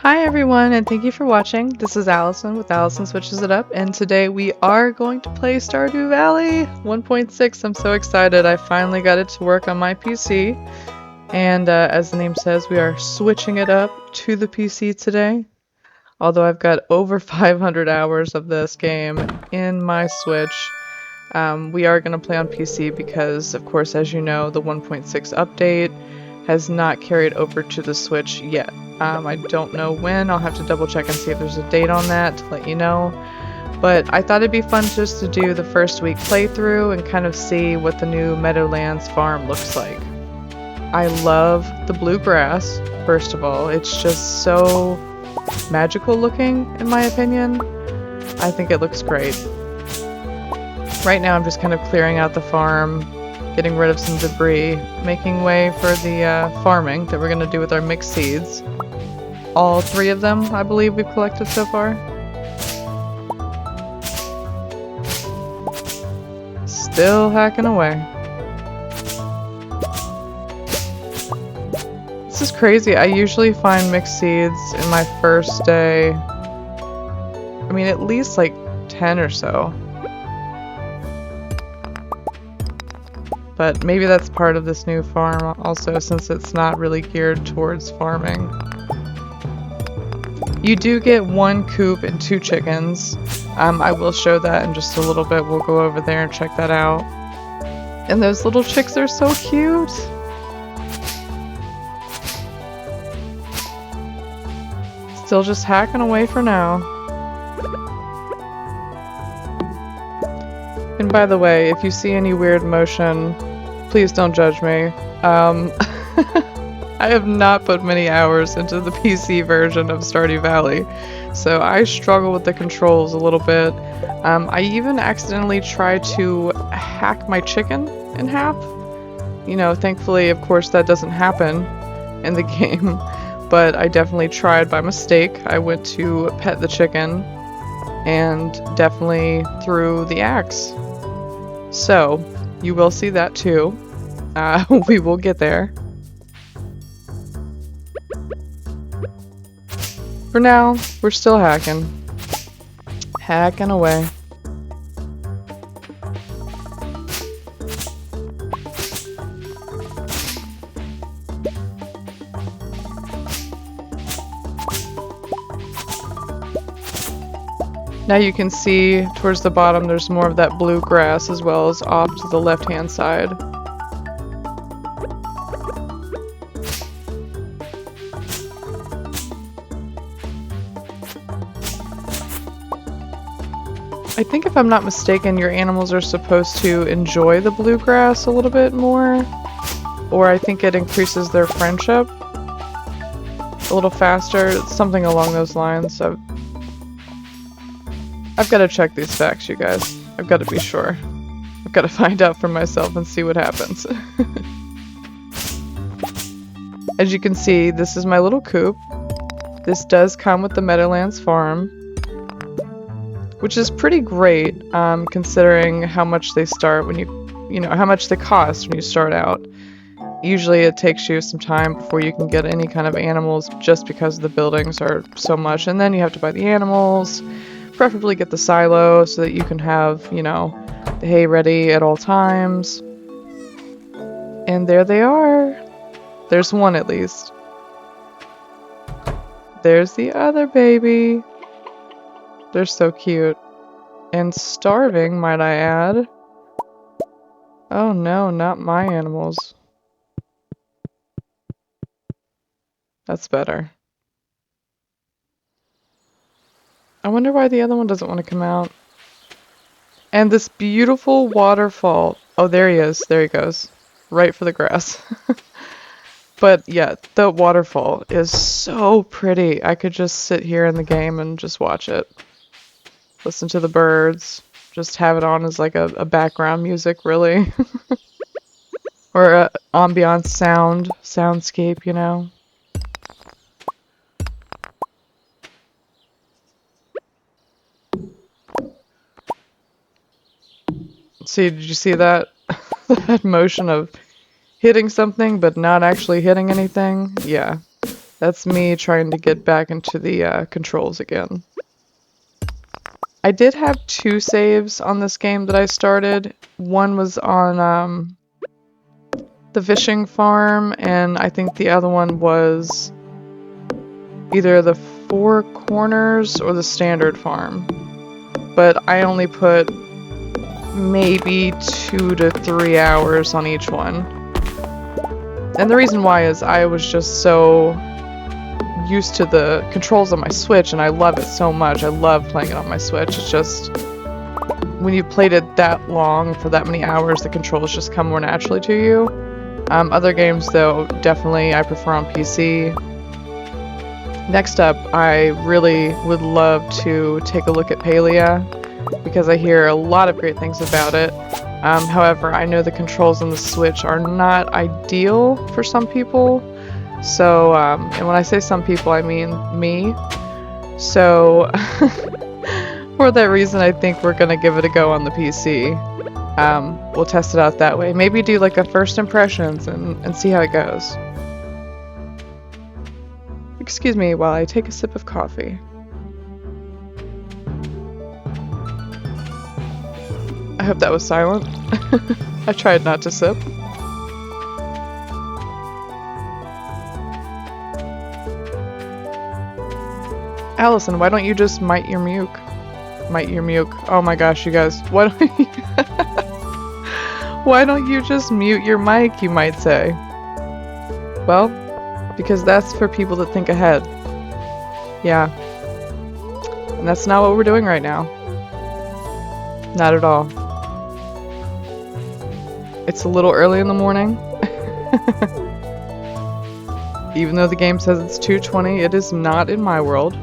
Hi everyone, and thank you for watching. This is Allison with Allison Switches It Up, and today we are going to play Stardew Valley 1.6. I'm so excited. I finally got it to work on my PC, and as the name says, we are switching it up to the PC today. Although I've got over 500 hours of this game in my Switch, we are going to play on PC because, of course, as you know, the 1.6 update has not carried over to the Switch yet. I don't know when. I'll have to double check and see if there's a date on that to let you know. But I thought it'd be fun just to do the first week playthrough and kind of see what the new Meadowlands farm looks like. I love the bluegrass, first of all. It's just so magical looking, in my opinion. I think it looks great. Right now I'm just kind of clearing out the farm, getting rid of some debris, making way for the farming that we're going to do with our mixed seeds. All three of them, I believe, we've collected so far. Still hacking away. This is crazy. I usually find mixed seeds in my first day. I mean, at least like 10 or so. But maybe that's part of this new farm also, since it's not really geared towards farming. You do get one coop and 2 chickens. I will show that in just a little bit. We'll go over there and check that out. And those little chicks are so cute. Still just hacking away for now. And by the way, if you see any weird motion, please don't judge me. I have not put many hours into the PC version of Stardew Valley, so I struggle with the controls a little bit. I even accidentally tried to hack my chicken in half. You know, thankfully, of course, that doesn't happen in the game, but I definitely tried by mistake. I went to pet the chicken and definitely threw the axe. So, you will see that too. We will get there. For now, we're still hacking. Hacking away. Now you can see towards the bottom there's more of that blue grass as well as off to the left-hand side. I think if I'm not mistaken, your animals are supposed to enjoy the bluegrass a little bit more, or I think it increases their friendship a little faster, something along those lines. I've got to check these facts, you guys. I've got to be sure. I've got to find out for myself and see what happens. As you can see, this is my little coop. This does come with the Meadowlands farm, which is pretty great, considering how much they start when you know, how much they cost when you start out. Usually it takes you some time before you can get any kind of animals just because the buildings are so much, and then you have to buy the animals, preferably get the silo so that you can have, you know, the hay ready at all times. And there they are. There's one at least. There's the other baby. They're so cute. And starving, might I add. Oh no, not my animals. That's better. I wonder why the other one doesn't want to come out. And this beautiful waterfall. Oh, there he is. There he goes. Right for the grass. But yeah, the waterfall is so pretty. I could just sit here in the game and just watch it. Listen to the birds. Just have it on as like a background music, really. Or a ambiance soundscape, you know. See, did you see that? That motion of hitting something but not actually hitting anything? Yeah. That's me trying to get back into the controls again. I did have 2 saves on this game that I started. One was on the fishing farm, and I think the other one was either the Four Corners or the Standard Farm. But I only put maybe 2 to 3 hours on each one. And the reason why is I was just so used to the controls on my Switch, and I love it so much. I love playing it on my Switch. It's just, when you've played it that long, for that many hours, the controls just come more naturally to you. Other games, though, definitely I prefer on PC. Next up, I really would love to take a look at Palia, because I hear a lot of great things about it. However, I know the controls on the Switch are not ideal for some people. So, and when I say some people, I mean me. So, for that reason, I think we're gonna give it a go on the PC. We'll test it out that way. Maybe do like a first impressions and see how it goes. Excuse me while I take a sip of coffee. I hope that was silent. I tried not to sip. Allison, why don't you just mite your muke? Mite your muke. Oh my gosh, you guys. Why don't you why don't you just mute your mic, you might say? Well, because that's for people that think ahead. Yeah. And that's not what we're doing right now. Not at all. It's a little early in the morning. Even though the game says it's 2:20, it is not in my world.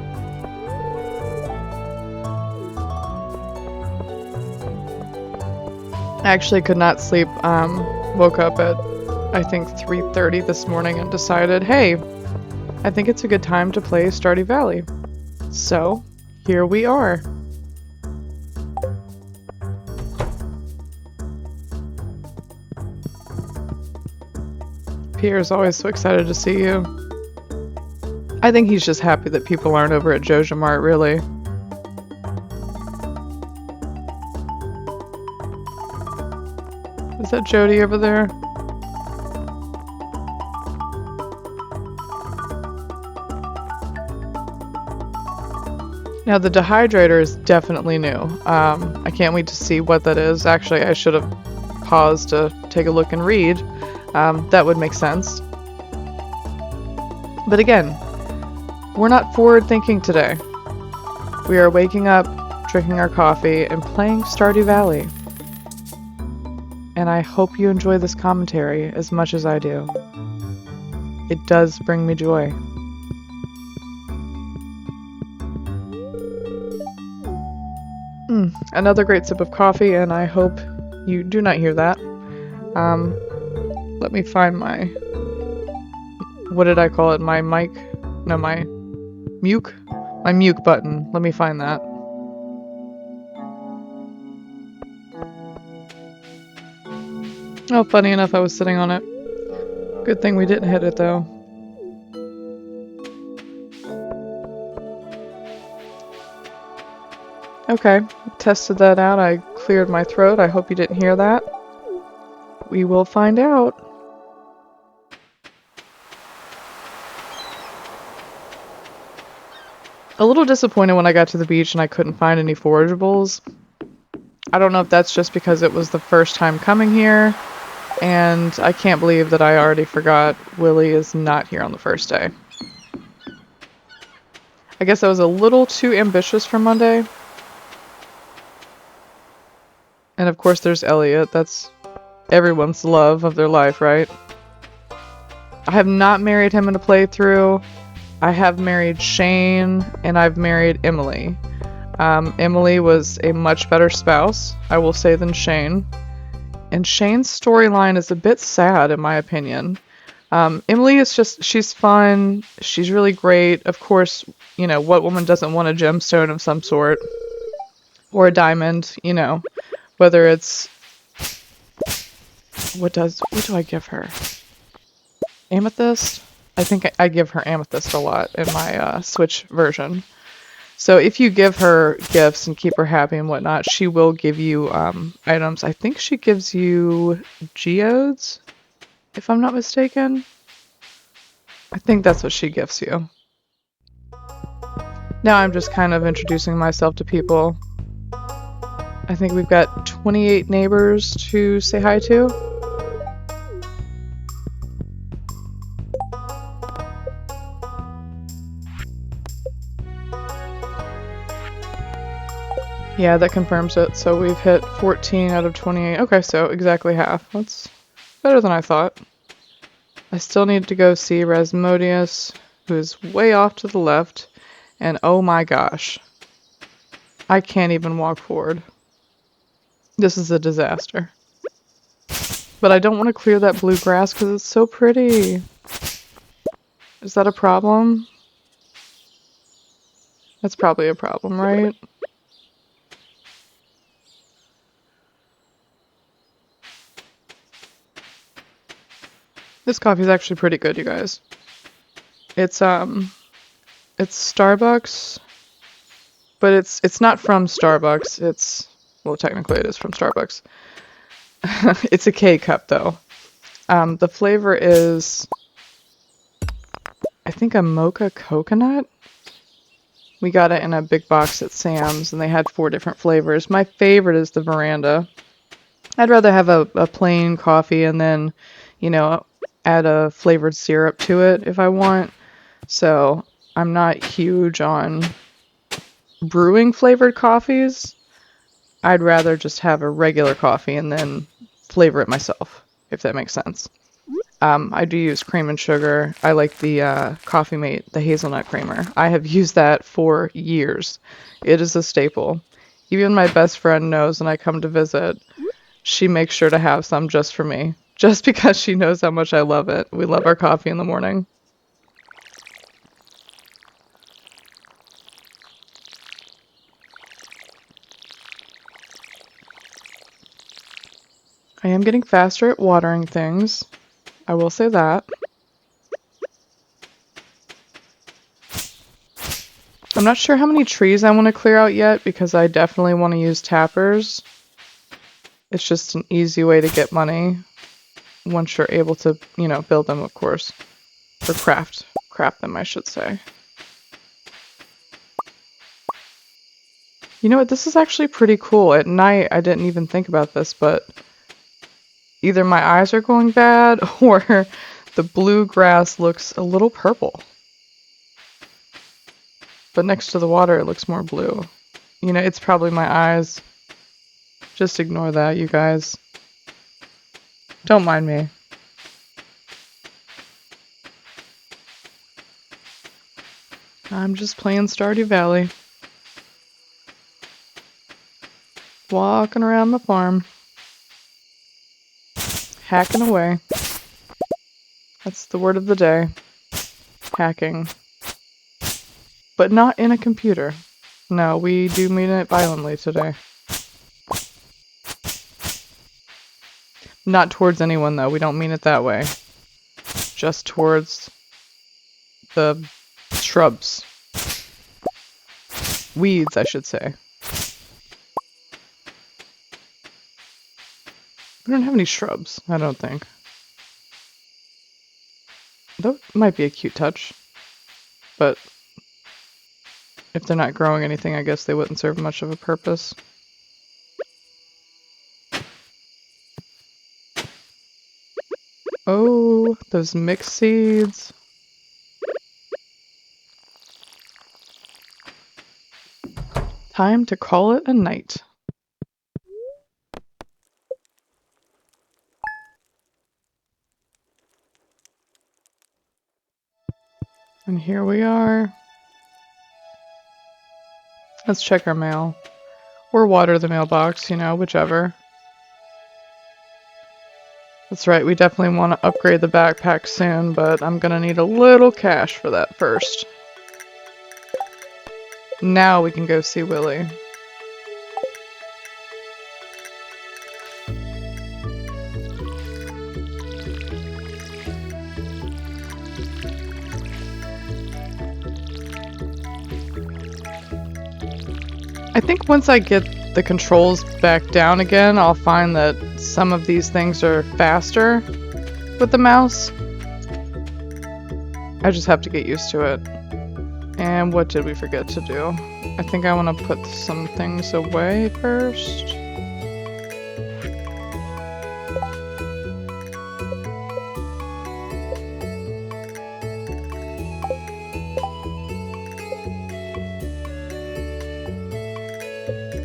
I actually could not sleep. Woke up at, I think, 3:30 this morning and decided, hey, I think it's a good time to play Stardew Valley. So, here we are. Pierre's always so excited to see you. I think he's just happy that people aren't over at Joja Mart, really. Is that Jody over there? Now the dehydrator is definitely new. I can't wait to see what that is. Actually, I should have paused to take a look and read. That would make sense. But again, we're not forward thinking today. We are waking up, drinking our coffee, and playing Stardew Valley. And I hope you enjoy this commentary as much as I do. It does bring me joy. Another great sip of coffee, and I hope you do not hear that. Let me find my... What did I call it? My mic? No, my mute? My mute button. Let me find that. Oh, funny enough, I was sitting on it. Good thing we didn't hit it, though. Okay, tested that out. I cleared my throat. I hope you didn't hear that. We will find out. A little disappointed when I got to the beach and I couldn't find any forageables. I don't know if that's just because it was the first time coming here, and I can't believe that I already forgot Willie is not here on the first day. I guess I was a little too ambitious for Monday. And of course there's Elliot. That's everyone's love of their life, right? I have not married him in a playthrough. I have married Shane, and I've married Emily. Emily was a much better spouse, I will say, than Shane. And Shane's storyline is a bit sad, in my opinion. Emily is just, she's fun. She's really great. Of course, you know, what woman doesn't want a gemstone of some sort? Or a diamond, you know. Whether it's... What do I give her? Amethyst? I think I give her amethyst a lot in my Switch version. So if you give her gifts and keep her happy and whatnot, she will give you items. I think she gives you geodes, if I'm not mistaken. I think that's what she gives you. Now I'm just kind of introducing myself to people. I think we've got 28 neighbors to say hi to. Yeah, that confirms it. So we've hit 14 out of 28. Okay, so exactly half. That's better than I thought. I still need to go see Rasmodius, who is way off to the left. And oh my gosh, I can't even walk forward. This is a disaster. But I don't want to clear that blue grass because it's so pretty. Is that a problem? That's probably a problem, right? This coffee is actually pretty good, you guys. It's Starbucks, but it's not from Starbucks. Well, technically it is from Starbucks. It's a K-cup though. The flavor is, I think, a mocha coconut. We got it in a big box at Sam's, and they had 4 different flavors. My favorite is the Veranda. I'd rather have a plain coffee and then, you know, add a flavored syrup to it if I want. So I'm not huge on brewing flavored coffees. I'd rather just have a regular coffee and then flavor it myself, if that makes sense. I do use cream and sugar. I like the Coffee Mate, the hazelnut creamer. I have used that for years. It is a staple. Even my best friend knows when I come to visit, she makes sure to have some just for me, just because she knows how much I love it. We love our coffee in the morning. I am getting faster at watering things. I will say that. I'm not sure how many trees I want to clear out yet because I definitely want to use tappers. It's just an easy way to get money once you're able to, you know, build them, of course. Or craft them, I should say. You know what? This is actually pretty cool. At night, I didn't even think about this, but either my eyes are going bad or the blue grass looks a little purple. But next to the water, it looks more blue. You know, it's probably my eyes. Just ignore that, you guys. Don't mind me. I'm just playing Stardew Valley. Walking around the farm. Hacking away. That's the word of the day. Hacking. But not in a computer. No, we do mean it violently today. Not towards anyone, though. We don't mean it that way. Just towards the shrubs. Weeds, I should say. We don't have any shrubs, I don't think. That might be a cute touch. But if they're not growing anything, I guess they wouldn't serve much of a purpose. Oh, those mixed seeds. Time to call it a night. And here we are. Let's check our mail. Or water the mailbox, you know, whichever. That's right, we definitely want to upgrade the backpack soon, but I'm gonna need a little cash for that first. Now we can go see Willy. I think once I get the controls back down again, I'll find that some of these things are faster with the mouse. I just have to get used to it. And what did we forget to do? I think I want to put some things away first.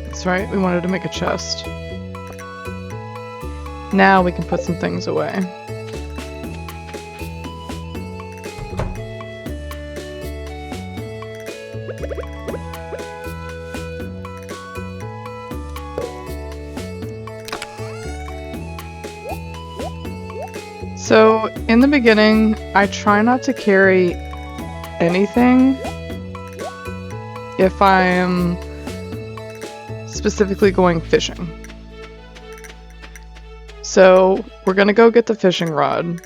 That's right, we wanted to make a chest. Now we can put some things away. So, in the beginning, I try not to carry anything if I'm specifically going fishing. So, we're gonna go get the fishing rod.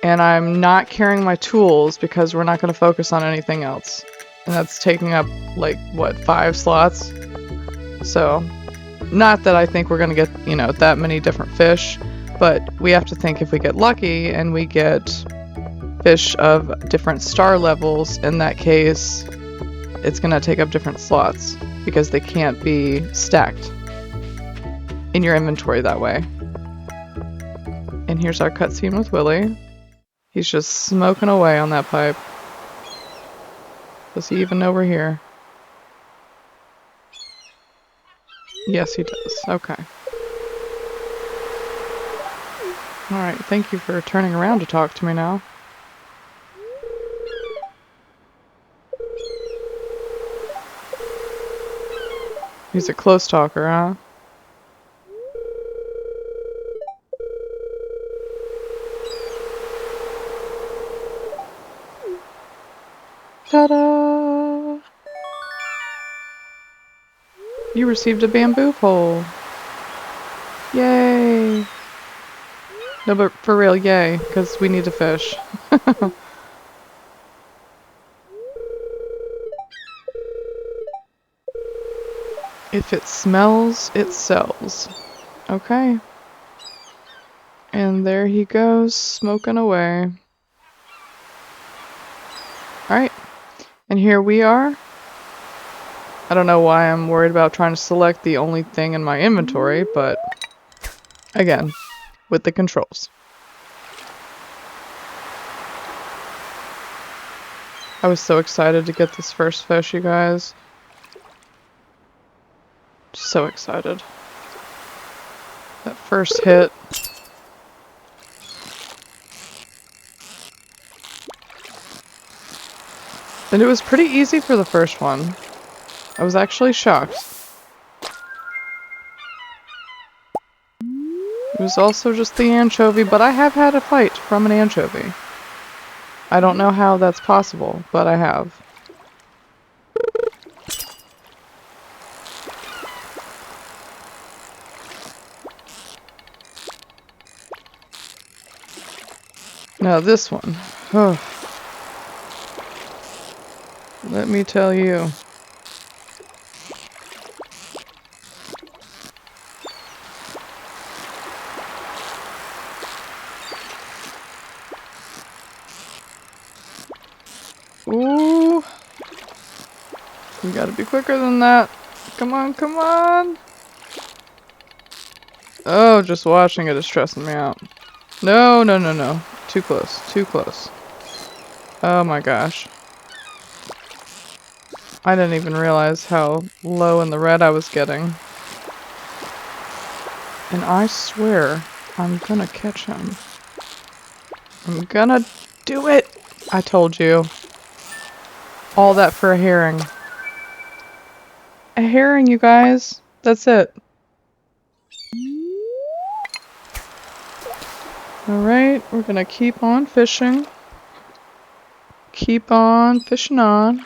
And I'm not carrying my tools because we're not gonna focus on anything else. And that's taking up, like, what, 5 slots? So, not that I think we're gonna get, you know, that many different fish. But we have to think if we get lucky and we get fish of different star levels, in that case, it's going to take up different slots because they can't be stacked in your inventory that way. And here's our cutscene with Willy. He's just smoking away on that pipe. Does he even know we're here? Yes, he does. Okay. Alright, thank you for turning around to talk to me now. He's a close talker, huh? Ta-da! You received a bamboo pole. Yay! No, but for real, yay, because we need to fish. If it smells, it sells. Okay. And there he goes, smoking away. Alright. And here we are. I don't know why I'm worried about trying to select the only thing in my inventory, but again, with the controls. I was so excited to get this first fish, you guys. So excited. That first hit. And it was pretty easy for the first one. I was actually shocked. It was also just the anchovy, but I have had a fight from an anchovy. I don't know how that's possible, but I have. Now this one. Oh. Let me tell you. Ooh. You gotta be quicker than that. Come on, come on. Oh, just watching it is stressing me out. No, no, no, no. Too close, too close. Oh my gosh. I didn't even realize how low in the red I was getting. And I swear, I'm gonna catch him. I'm gonna do it! I told you. All that for a herring. A herring, you guys. That's it. Alright, we're gonna keep on fishing. Keep on fishing on.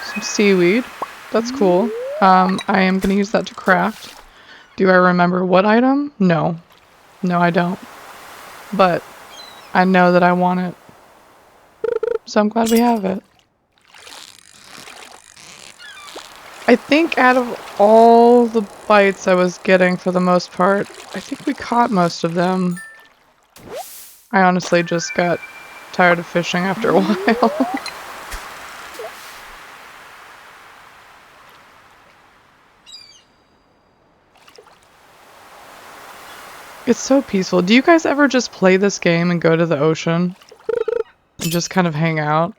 Some seaweed. That's cool. I am gonna use that to craft. Do I remember what item? No. No, I don't. But I know that I want it. So I'm glad we have it. I think out of all the bites I was getting for the most part, I think we caught most of them. I honestly just got tired of fishing after a while. It's so peaceful. Do you guys ever just play this game and go to the ocean and just kind of hang out?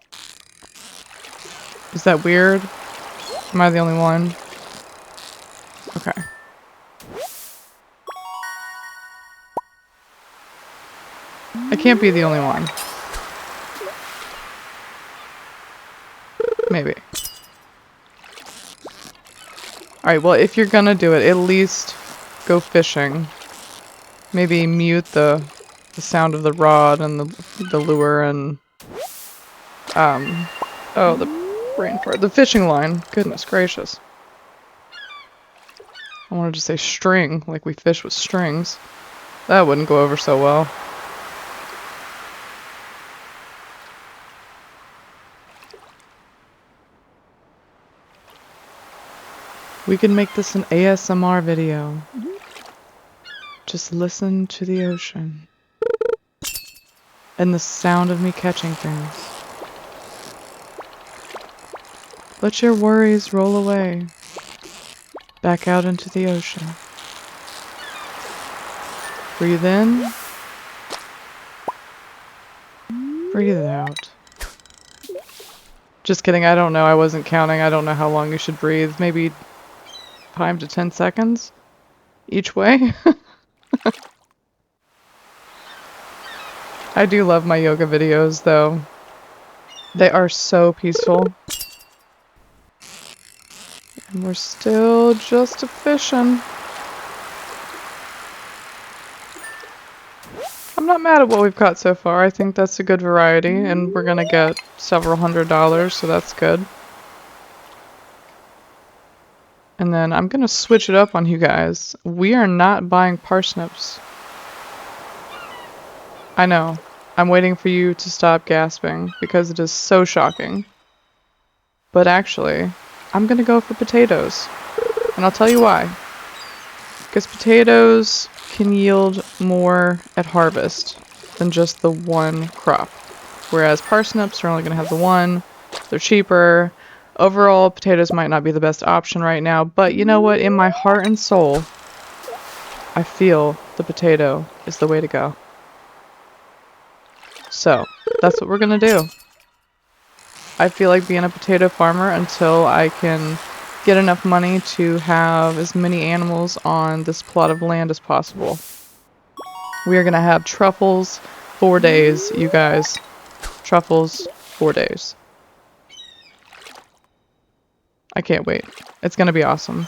Is that weird? Am I the only one? Okay. I can't be the only one. Maybe. Alright, well, if you're gonna do it, at least go fishing. Maybe mute the sound of the rod and the lure and oh, the brain fart. The fishing line. Goodness gracious. I wanted to say string, like we fish with strings. That wouldn't go over so well. We could make this an ASMR video. Just listen to the ocean. And the sound of me catching things. Let your worries roll away. Back out into the ocean. Breathe in. Breathe out. Just kidding, I don't know. I wasn't counting. I don't know how long you should breathe. Maybe 5 to 10 seconds each way. I do love my yoga videos, though. They are so peaceful. And we're still just a-fishing. I'm not mad at what we've caught so far. I think that's a good variety, and we're gonna get several $100s, so that's good. And then I'm gonna switch it up on you guys. We are not buying parsnips. I know. I'm waiting for you to stop gasping, because it is so shocking. But actually, I'm gonna go for potatoes. And I'll tell you why. Because potatoes can yield more at harvest than just the one crop. Whereas parsnips are only gonna have the one, they're cheaper. Overall, potatoes might not be the best option right now, but you know what? In my heart and soul, I feel the potato is the way to go. So, that's what we're gonna do. I feel like being a potato farmer until I can get enough money to have as many animals on this plot of land as possible. We are gonna have truffles 4 days, you guys. Truffles 4 days. I can't wait. It's gonna be awesome.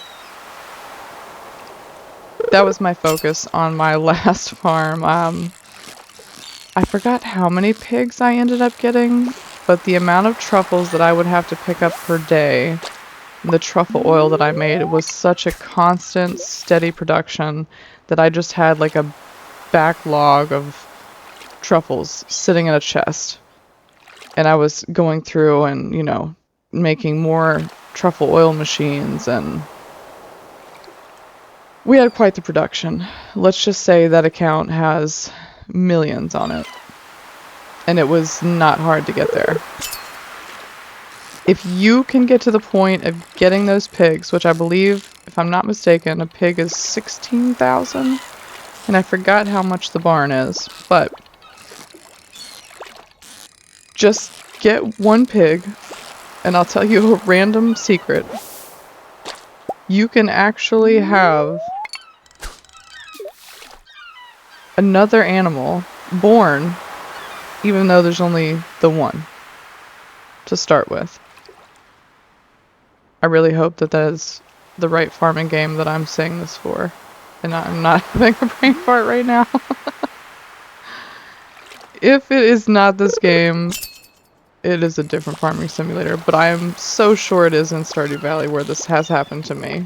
That was my focus on my last farm. I forgot how many pigs I ended up getting, but the amount of truffles that I would have to pick up per day, the truffle oil that I made, it was such a constant, steady production that I just had like a backlog of truffles sitting in a chest. And I was going through and, you know, making more truffle oil machines, and we had quite the production. Let's just say that account has millions on it. And it was not hard to get there. If you can get to the point of getting those pigs, which I believe, if I'm not mistaken, a pig is 16,000. And I forgot how much the barn is, but just get one pig, and I'll tell you a random secret. You can actually have another animal born, even though there's only the one to start with. I really hope that that is the right farming game that I'm saying this for. And I'm not having a brain fart right now. If it is not this game, it is a different farming simulator. But I am so sure it is in Stardew Valley where this has happened to me.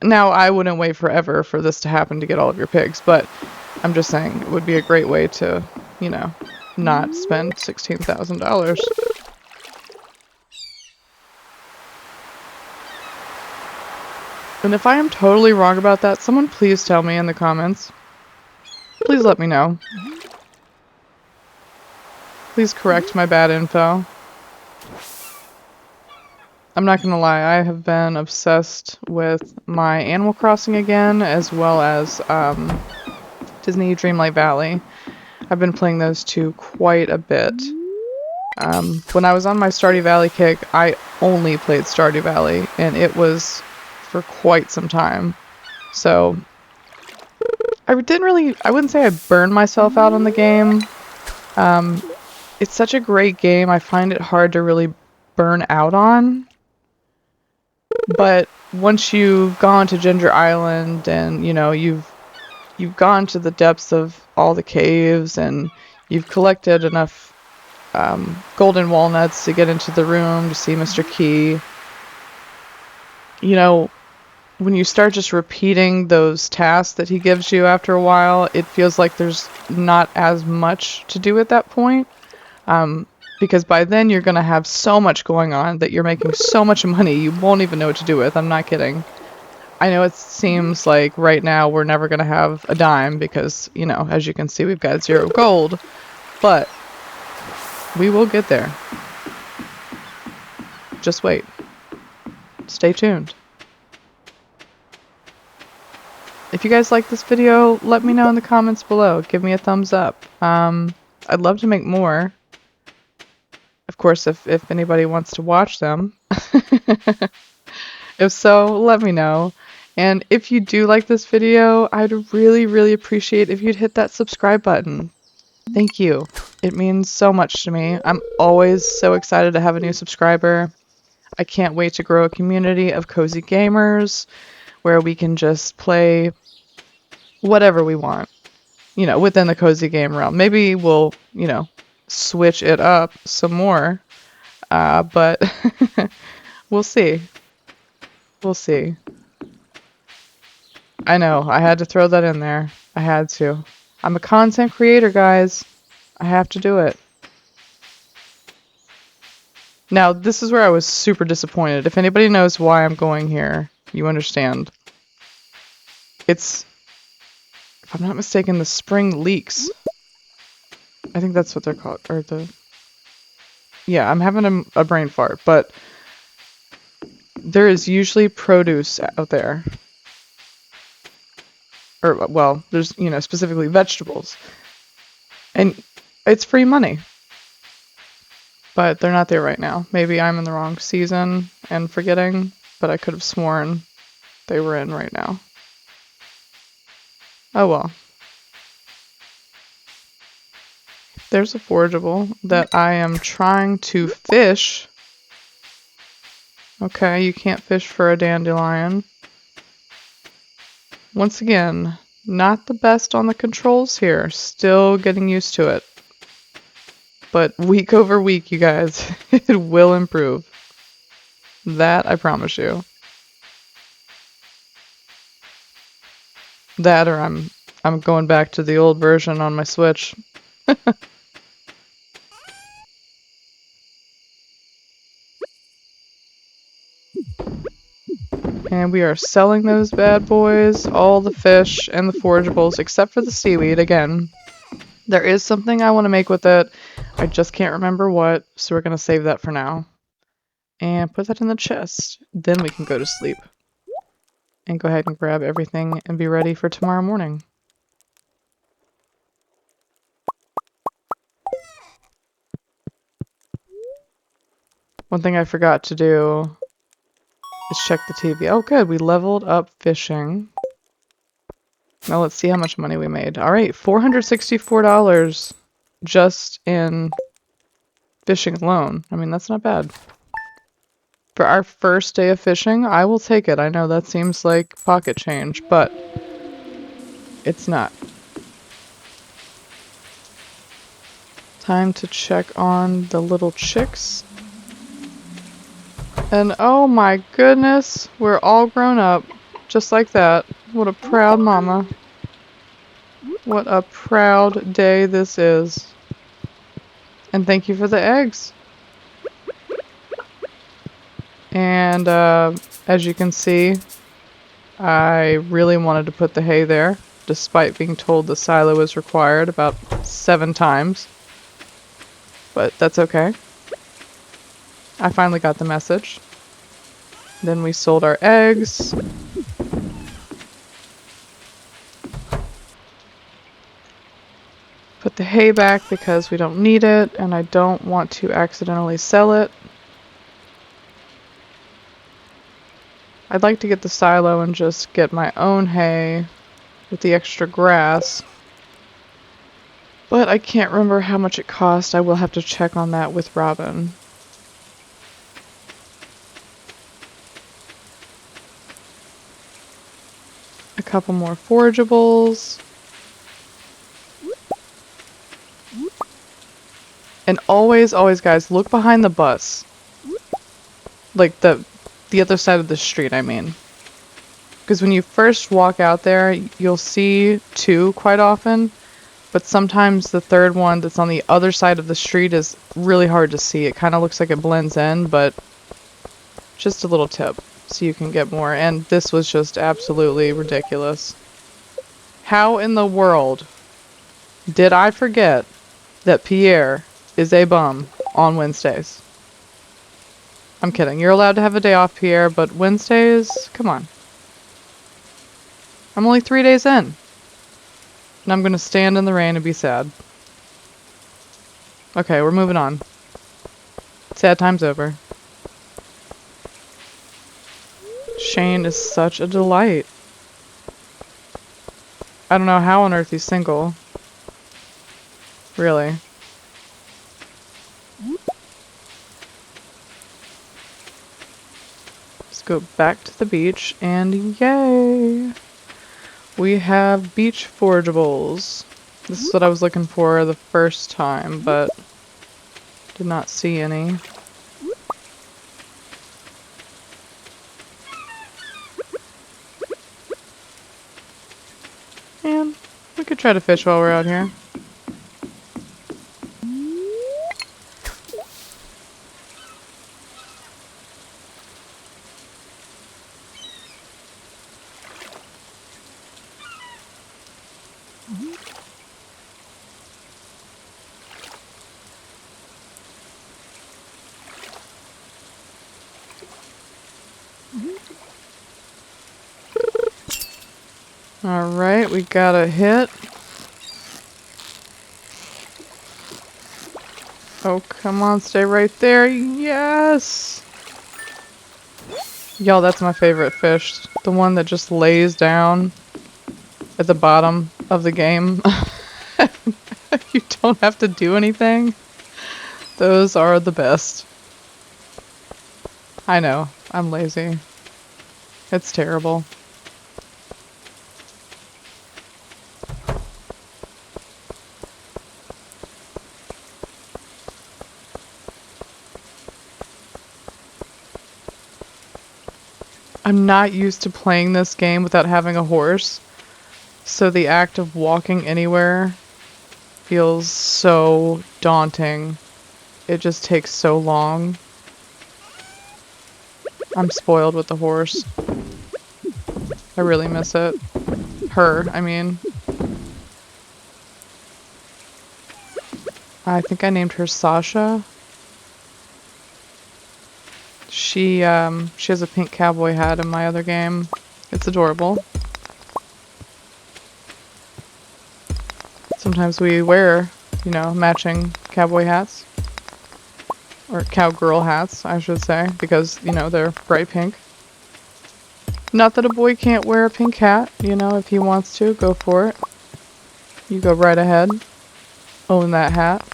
Now, I wouldn't wait forever for this to happen to get all of your pigs, but I'm just saying it would be a great way to, you know, not spend $16,000. And if I am totally wrong about that, someone please tell me in the comments. Please let me know. Please correct my bad info. I'm not gonna lie, I have been obsessed with my Animal Crossing again, as well as Disney Dreamlight Valley. I've been playing those two quite a bit. When I was on my Stardew Valley kick, I only played Stardew Valley, and it was for quite some time. So, I wouldn't say I burned myself out on the game. It's such a great game, I find it hard to really burn out on. But once you've gone to Ginger Island and, you know, you've gone to the depths of all the caves and you've collected enough golden walnuts to get into the room to see Mr. Key, you know, when you start just repeating those tasks that he gives you after a while, it feels like there's not as much to do at that point. Because by then you're going to have so much going on that you're making so much money you won't even know what to do with. I'm not kidding. I know it seems like right now we're never going to have a dime because, you know, as you can see, we've got 0 gold. But we will get there. Just wait. Stay tuned. If you guys like this video, let me know in the comments below. Give me a thumbs up. I'd love to make more. Of course, if anybody wants to watch them. If so, let me know. And if you do like this video, I'd really appreciate if you'd hit that subscribe button. Thank you. It means so much to me. I'm always so excited to have a new subscriber. I can't wait to grow a community of cozy gamers where we can just play whatever we want, you know, within the cozy game realm. Maybe we'll, you know, switch it up some more, but we'll see. We'll see. I know, I had to throw that in there. I had to. I'm a content creator, guys. I have to do it. Now, this is where I was super disappointed. If anybody knows why I'm going here, you understand. It's, if I'm not mistaken, the spring leaks. I think that's what they're called, or the... Yeah, I'm having a brain fart, but there is usually produce out there. Or, well, there's, you know, specifically vegetables. And it's free money. But they're not there right now. Maybe I'm in the wrong season and forgetting, but I could have sworn they were in right now. Oh well. There's a forageable that I am trying to fish. Okay, you can't fish for a dandelion. Once again, not the best on the controls here. Still getting used to it. But week over week, you guys, it will improve. That I promise you. That or I'm going back to the old version on my Switch. And we are selling those bad boys, all the fish and the forageables, except for the seaweed again. There is something I want to make with it. I just can't remember what, so we're going to save that for now. And put that in the chest. Then we can go to sleep. And go ahead and grab everything and be ready for tomorrow morning. One thing I forgot to do is check the TV. Oh good, we leveled up fishing. Now let's see how much money we made. Alright, $464 just in fishing alone. I mean, that's not bad. For our first day of fishing, I will take it. I know that seems like pocket change, but it's not. Time to check on the little chicks. And oh my goodness, we're all grown up. Just like that. What a proud mama. What a proud day this is. And thank you for the eggs. And as you can see, I really wanted to put the hay there, despite being told the silo is required about 7 times. But that's okay. I finally got the message. Then we sold our eggs. Put the hay back because we don't need it, and I don't want to accidentally sell it. I'd like to get the silo and just get my own hay with the extra grass. But I can't remember how much it cost. I will have to check on that with Robin. A couple more forageables. And always, always, guys, look behind the bus. Like the other side of the street, I mean. Because when you first walk out there, you'll see 2 quite often. But sometimes the third one that's on the other side of the street is really hard to see. It kind of looks like it blends in, but just a little tip so you can get more. And this was just absolutely ridiculous. How in the world did I forget that Pierre is a bum on Wednesdays? I'm kidding. You're allowed to have a day off, Pierre, but Wednesdays? Come on. I'm only 3 days in. And I'm gonna stand in the rain and be sad. Okay, we're moving on. Sad time's over. Shane is such a delight. I don't know how on earth he's single. Really. Let's go back to the beach, and yay! We have beach forageables. This is what I was looking for the first time, but did not see any. And we could try to fish while we're out here. Alright, we got a hit. Oh, come on, stay right there. Yes! Y'all, that's my favorite fish. The one that just lays down at the bottom of the game. You don't have to do anything. Those are the best. I know, I'm lazy. It's terrible. I'm not used to playing this game without having a horse, so the act of walking anywhere feels so daunting. It just takes so long. I'm spoiled with the horse. I really miss it. Her, I mean. I think I named her Sasha. She has a pink cowboy hat in my other game. It's adorable. Sometimes we wear, you know, matching cowboy hats. Or cowgirl hats, I should say, because, you know, they're bright pink. Not that a boy can't wear a pink hat, you know, if he wants to, go for it. You go right ahead. Own that hat.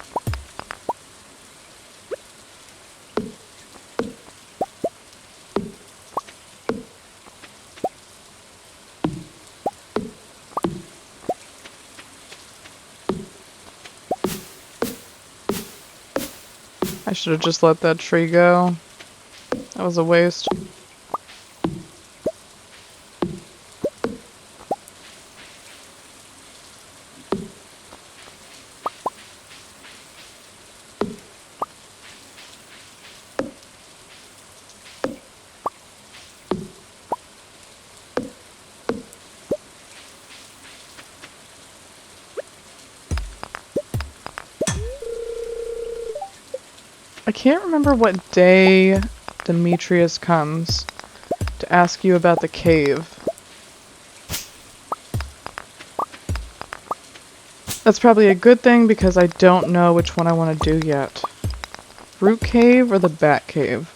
I should have just let that tree go. That was a waste. I can't remember what day Demetrius comes to ask you about the cave. That's probably a good thing because I don't know which one I want to do yet. Fruit cave or the bat cave?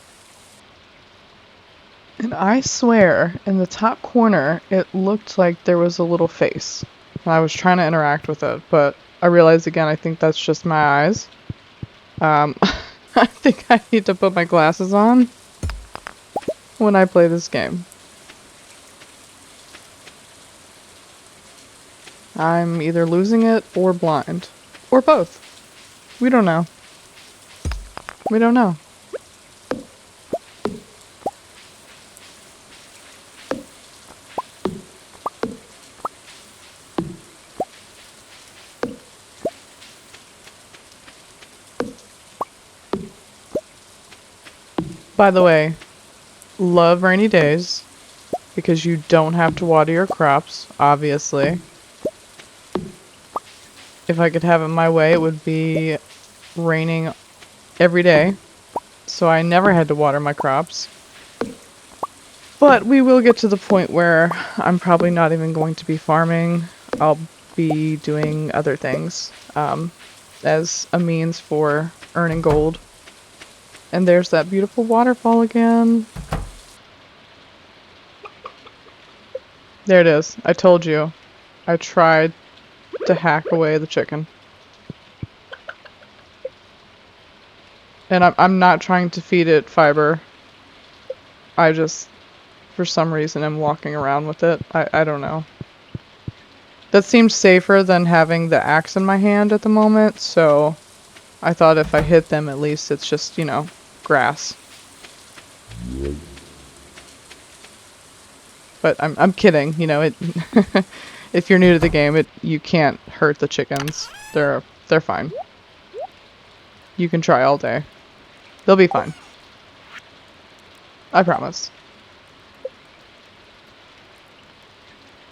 And I swear, in the top corner, it looked like there was a little face. And I was trying to interact with it, but I realized again, I think that's just my eyes. I think I need to put my glasses on when I play this game. I'm either losing it or blind. Or both. We don't know. We don't know. By the way, love rainy days because you don't have to water your crops, obviously. If I could have it my way, it would be raining every day, so I never had to water my crops. But we will get to the point where I'm probably not even going to be farming. I'll be doing other things as a means for earning gold. And there's that beautiful waterfall again. There it is. I told you. I tried to hack away the chicken. And I'm not trying to feed it fiber. I just, for some reason, am walking around with it. I don't know. That seemed safer than having the axe in my hand at the moment, so I thought if I hit them, at least it's just, you know, grass. But I'm kidding, you know, it if you're new to the game, you can't hurt the chickens. They're fine. You can try all day. They'll be fine. I promise.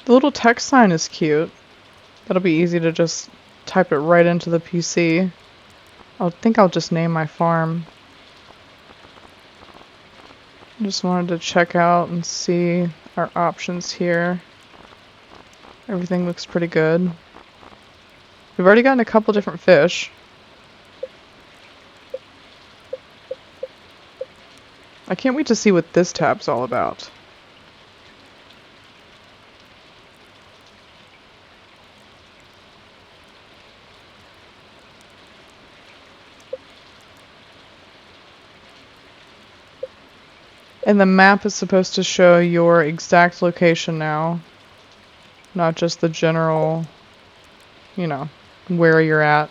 The little text sign is cute. That'll be easy to just type it right into the PC. I think I'll just name my farm. Just wanted to check out and see our options here. Everything looks pretty good. We've already gotten a couple different fish. I can't wait to see what this tab's all about. And the map is supposed to show your exact location now. Not just the general, you know, where you're at.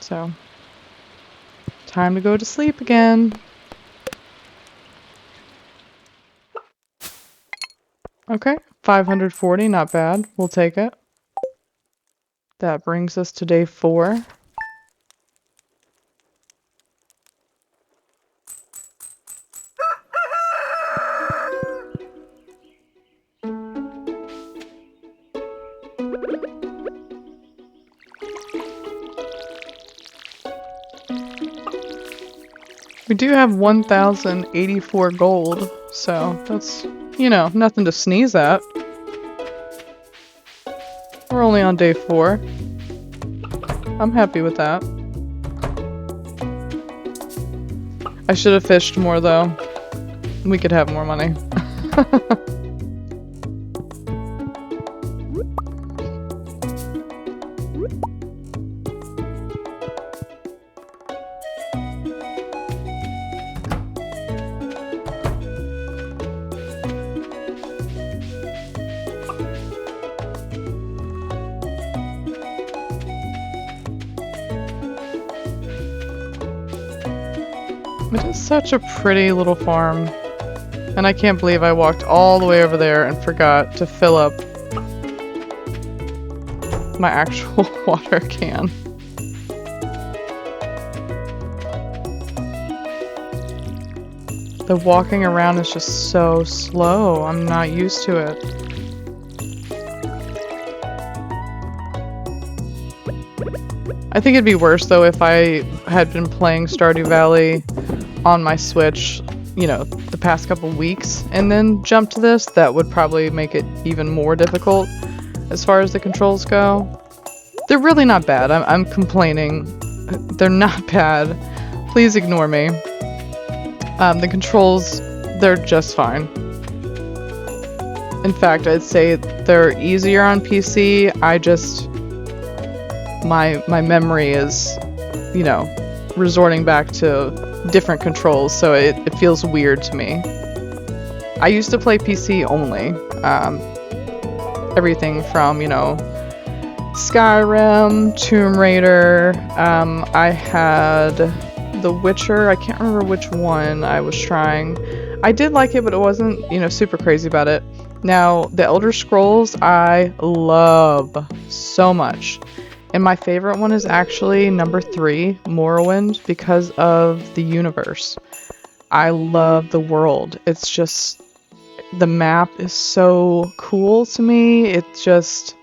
So, time to go to sleep again. Okay, 540, not bad. We'll take it. That brings us to day 4. We do have 1,084 gold, so that's, you know, nothing to sneeze at. We're only on day 4. I'm happy with that. I should have fished more though. We could have more money. It is such a pretty little farm. And I can't believe I walked all the way over there and forgot to fill up my actual water can. The walking around is just so slow. I'm not used to it. I think it'd be worse though if I had been playing Stardew Valley on my Switch, you know, the past couple weeks and then jump to this. That would probably make it even more difficult as far as the controls go. They're really not bad. I'm complaining. They're not bad. Please ignore me. The controls, they're just fine. In fact, I'd say they're easier on PC. My memory is, you know, resorting back to different controls, so it feels weird to me. I used to play PC only. Everything from, you know, Skyrim, Tomb Raider, I had The Witcher. I can't remember which one I was trying. I did like it, but it wasn't, you know, super crazy about it. Now, the Elder Scrolls I love so much. And my favorite one is actually number 3, Morrowind, because of the universe. I love the world. It's just, the map is so cool to me. It's just,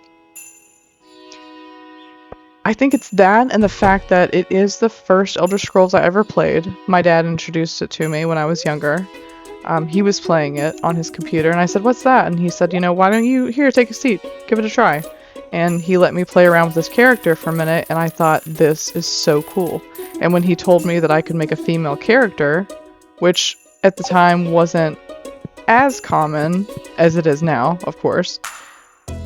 I think it's that and the fact that it is the first Elder Scrolls I ever played. My dad introduced it to me when I was younger. He was playing it on his computer and I said, "What's that?" And he said, "You know, why don't you, here, take a seat, give it a try." And he let me play around with this character for a minute and I thought, this is so cool. And when he told me that I could make a female character, which at the time wasn't as common as it is now, of course,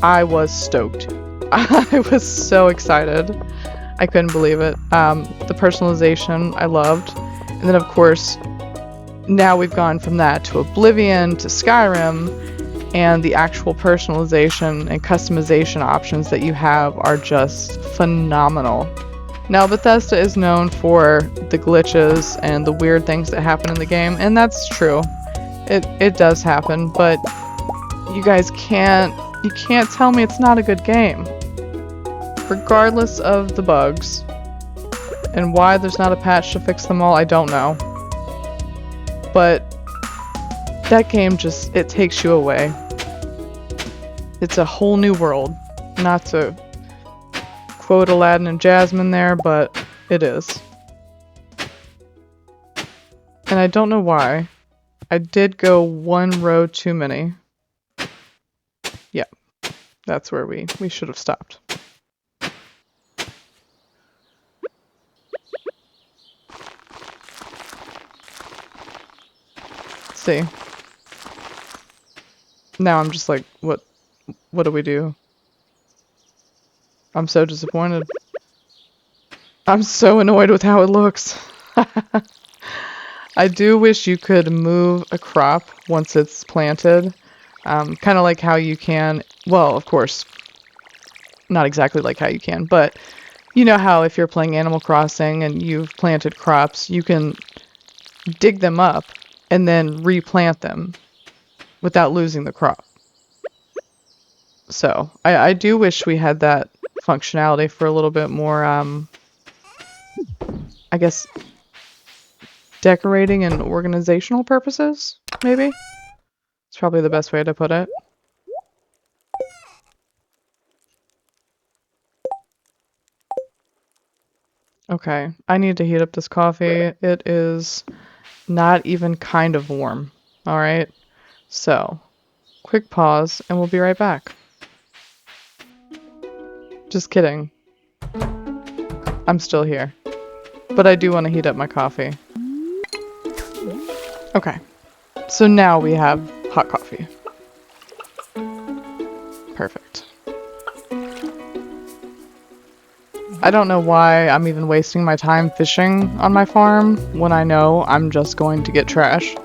I was stoked. I was so excited. I couldn't believe it. The personalization I loved. And then of course, now we've gone from that to Oblivion to Skyrim, and the actual personalization and customization options that you have are just phenomenal. Now Bethesda is known for the glitches and the weird things that happen in the game, and that's true. It does happen, but you guys can't tell me it's not a good game. Regardless of the bugs. And why there's not a patch to fix them all, I don't know. But that game just, it takes you away. It's a whole new world. Not to quote Aladdin and Jasmine there, but it is. And I don't know why. I did go one row too many. Yeah, that's where we should have stopped. Let's see. Now I'm just like, what do we do? I'm so disappointed. I'm so annoyed with how it looks. I do wish you could move a crop once it's planted. Kind of like how you can, well, of course, not exactly like how you can, but you know how if you're playing Animal Crossing and you've planted crops, you can dig them up and then replant them without losing the crop. So, I do wish we had that functionality for a little bit more, I guess, decorating and organizational purposes, maybe? It's probably the best way to put it. Okay, I need to heat up this coffee. It is not even kind of warm. Alright, so, quick pause and we'll be right back. Just kidding. I'm still here. But I do want to heat up my coffee. Okay, so now we have hot coffee. Perfect. I don't know why I'm even wasting my time fishing on my farm when I know I'm just going to get trash.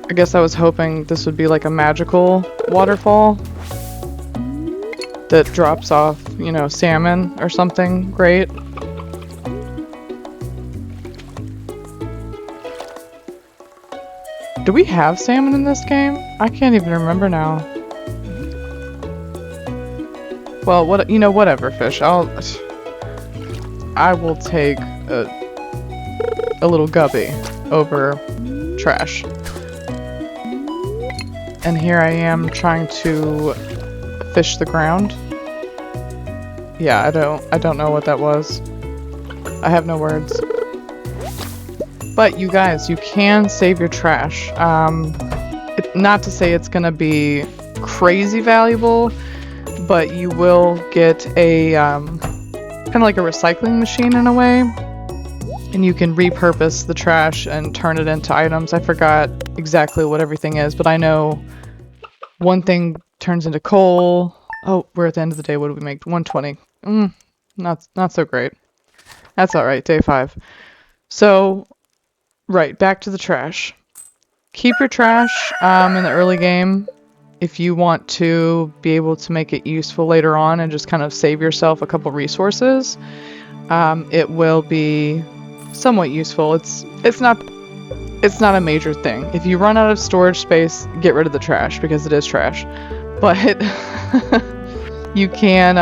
I guess I was hoping this would be like a magical waterfall that drops off, you know, salmon or something great. Do we have salmon in this game? I can't even remember now. Well, what, you know, whatever, fish. I will take a little gubby over trash. And here I am trying to fish the ground. Yeah, I don't know what that was. I have no words. But you guys, you can save your trash. Not to say it's gonna be crazy valuable, but you will get a kind of like a recycling machine in a way, and you can repurpose the trash and turn it into items. I forgot exactly what everything is, but I know one thing turns into coal. Oh, we're at the end of the day. What do we make? 120. Not so great. That's all right. Day 5. So, right, back to the trash. Keep your trash in the early game if you want to be able to make it useful later on and just kind of save yourself a couple resources. It will be somewhat useful. It's not a major thing. If you run out of storage space, get rid of the trash because it is trash. But you can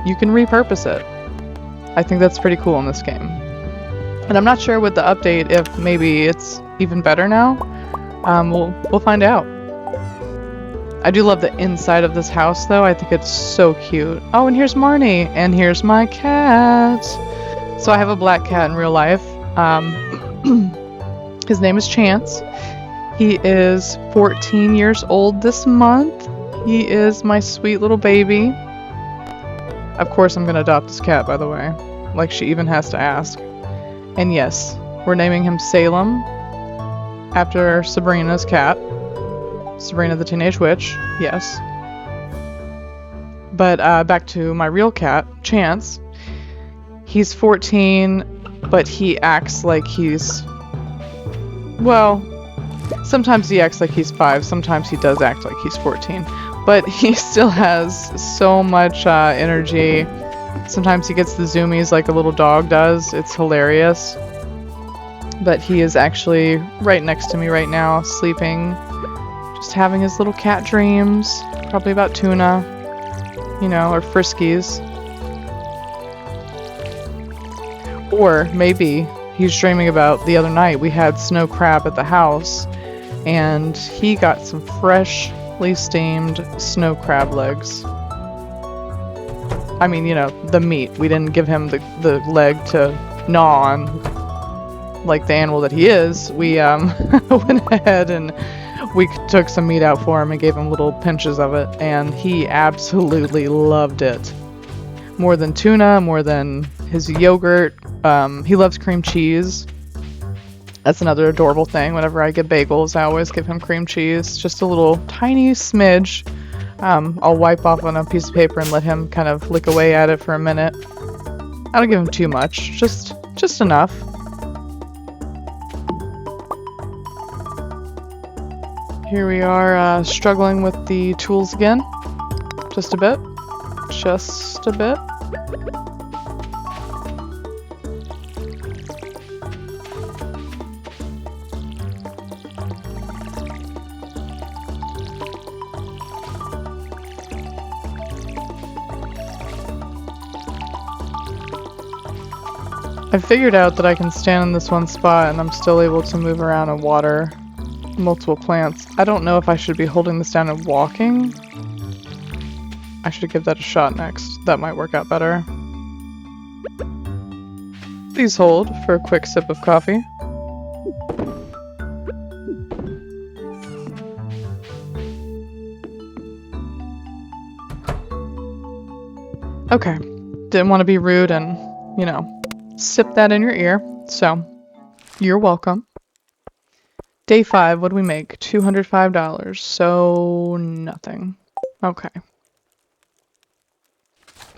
repurpose it. I think that's pretty cool in this game. And I'm not sure with the update if maybe it's even better now. We'll find out. I do love the inside of this house though. I think it's so cute. Oh, and here's Marnie, and here's my cat. So I have a black cat in real life. His name is Chance. He is 14 years old this month. He is my sweet little baby. Of course I'm gonna adopt this cat, by the way. Like she even has to ask. And yes, we're naming him Salem after Sabrina's cat. Sabrina the Teenage Witch, yes. But back to my real cat, Chance. He's 14, but he acts like he's... Well, sometimes he acts like he's 5, sometimes he does act like he's 14. But he still has so much energy. Sometimes he gets the zoomies like a little dog does. It's hilarious. But he is actually right next to me right now, sleeping. Just having his little cat dreams. Probably about tuna. You know, or Friskies. Or maybe he's dreaming about the other night we had snow crab at the house. And he got some freshly steamed snow crab legs. I mean, you know, the meat. We didn't give him the leg to gnaw on like the animal that he is. We went ahead and we took some meat out for him and gave him little pinches of it, and he absolutely loved it. More than tuna, more than his yogurt. He loves cream cheese. That's another adorable thing. Whenever I get bagels, I always give him cream cheese. Just a little tiny smidge. I'll wipe off on a piece of paper and let him kind of lick away at it for a minute. I don't give him too much, just enough. Here we are struggling with the tools again. Just a bit. Just a bit. I figured out that I can stand in this one spot and I'm still able to move around and water multiple plants. I don't know if I should be holding this down and walking. I should give that a shot next. That might work out better. Please hold for a quick sip of coffee. Okay. Didn't want to be rude and, you know, sip that in your ear. So, you're welcome. Day 5, what do we make? $205. So, nothing. Okay.